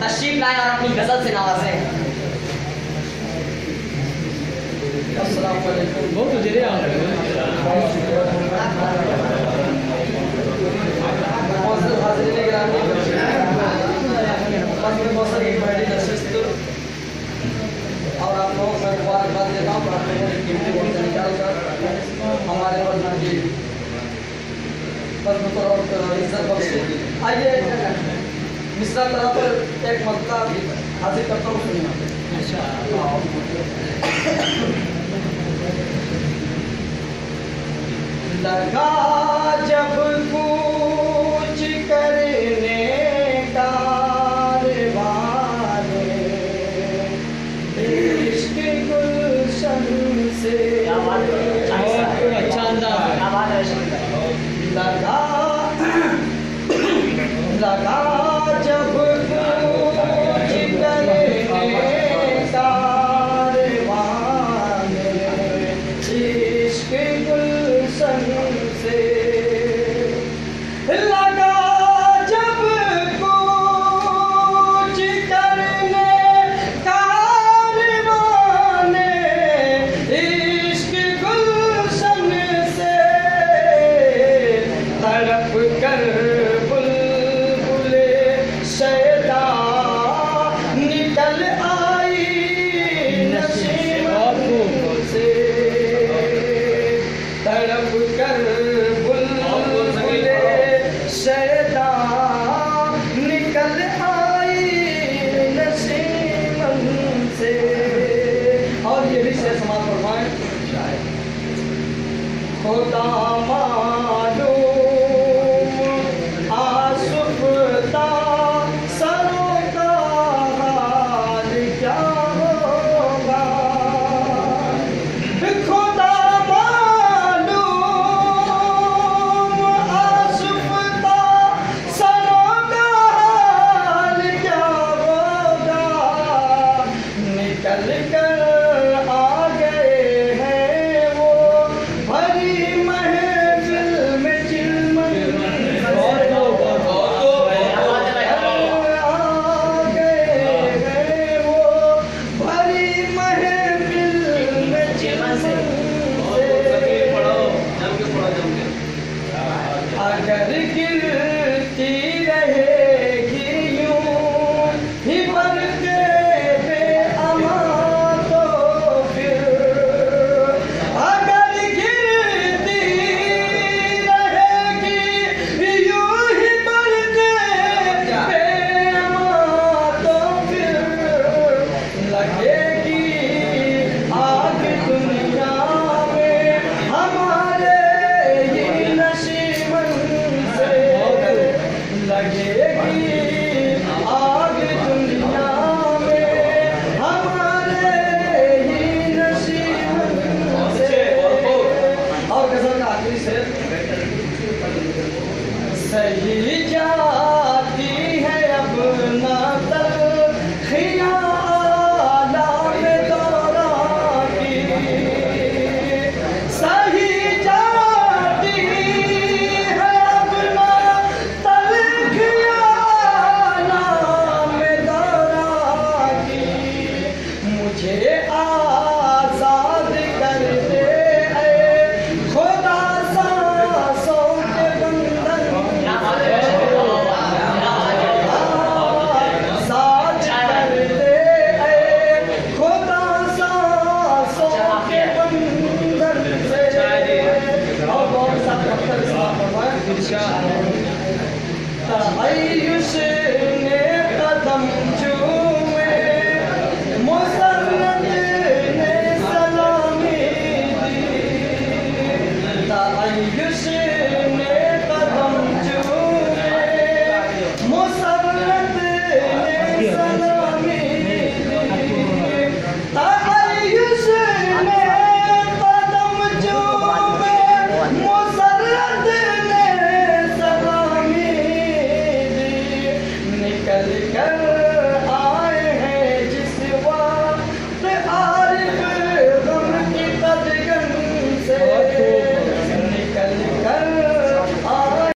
तशरीफ लाएं और अपनी गजल से नवाजें। अस्सलाम वालेकुम। बहुत उजरे आ रहे हैं। और आप लोगों को मुबारकबाद देता हूँ। आप लोगों ने कीमती वक्त निकालकर हमारे पढ़ना की इज्जत बख्शी। आइए मिश्रा तरह पर एक मसला हासिल करता हूँ, सुनिए। लगा जब कूच करने कारवां इश्क गुलशन से। अच्छा अंदाज लगा जब कूच करने कारवां इश्क गुलशन से। लगा जब कूच करने कारवां इश्क गुलशन से। तड़प कर बुलबुले शैदा निकल आई नसीम से। तड़प कर बुलबुले शैदा निकल आई नसीम से। और ये भी से समाज फरमाएं। खुदा